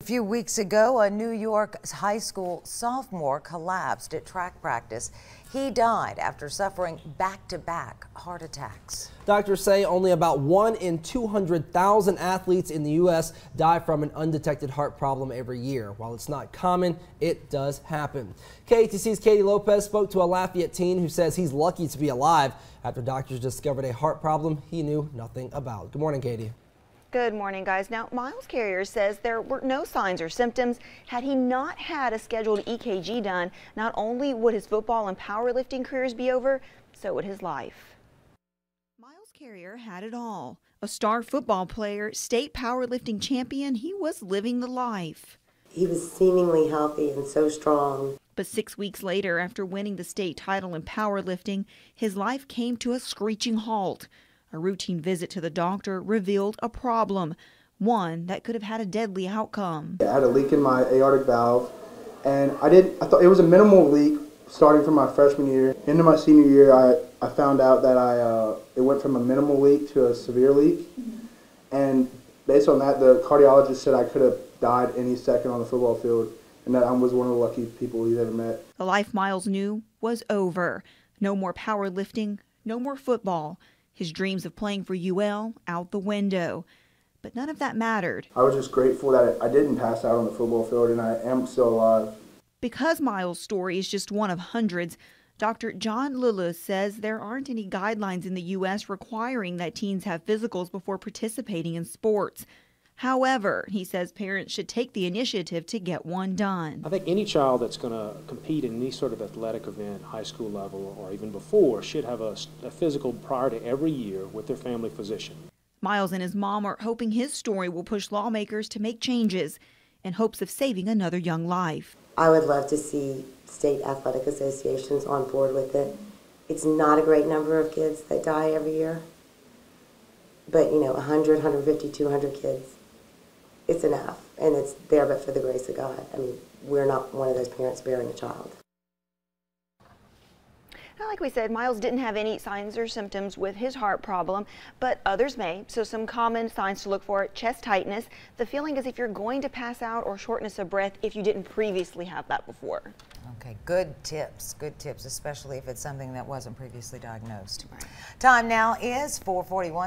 few weeks ago, a New York high school sophomore collapsed at track practice. He died after suffering back-to-back heart attacks. Doctors say only about 1 in 200,000 athletes in the U.S. die from an undetected heart problem every year. While it's not common, it does happen. KATC's Katie Lopez spoke to a Lafayette teen who says he's lucky to be alive after doctors discovered a heart problem he knew nothing about. Good morning, Katie. Good morning, guys. Now, Miles Carrier says there were no signs or symptoms. Had he not had a scheduled EKG done, not only would his football and powerlifting careers be over, so would his life. Miles Carrier had it all. A star football player, state powerlifting champion, he was living the life. He was seemingly healthy and so strong. But 6 weeks later, after winning the state title in powerlifting, his life came to a screeching halt. A routine visit to the doctor revealed a problem, one that could have had a deadly outcome. I had a leak in my aortic valve, and I thought it was a minimal leak starting from my freshman year. Into my senior year, I found out that it went from a minimal leak to a severe leak. And based on that, the cardiologist said I could have died any second on the football field, and that I was one of the lucky people he's ever met. The life Miles knew was over. No more powerlifting, no more football. His dreams of playing for UL out the window. But none of that mattered. I was just grateful that I didn't pass out on the football field and I am still alive. Because Miles' story is just one of hundreds, Dr. John Lulu says there aren't any guidelines in the U.S. requiring that teens have physicals before participating in sports. However, he says parents should take the initiative to get one done. I think any child that's going to compete in any sort of athletic event, high school level or even before, should have a physical prior to every year with their family physician. Miles and his mom are hoping his story will push lawmakers to make changes in hopes of saving another young life. I would love to see state athletic associations on board with it. It's not a great number of kids that die every year, but 100, 150, 200 kids. It's enough, and it's there but for the grace of God. I mean, we're not one of those parents bearing a child. Now, like we said, Miles didn't have any signs or symptoms with his heart problem, but others may. So some common signs to look for: chest tightness, the feeling as if you're going to pass out, or shortness of breath if you didn't previously have that before. Okay, good tips, especially if it's something that wasn't previously diagnosed. Right. Time now is 4:41.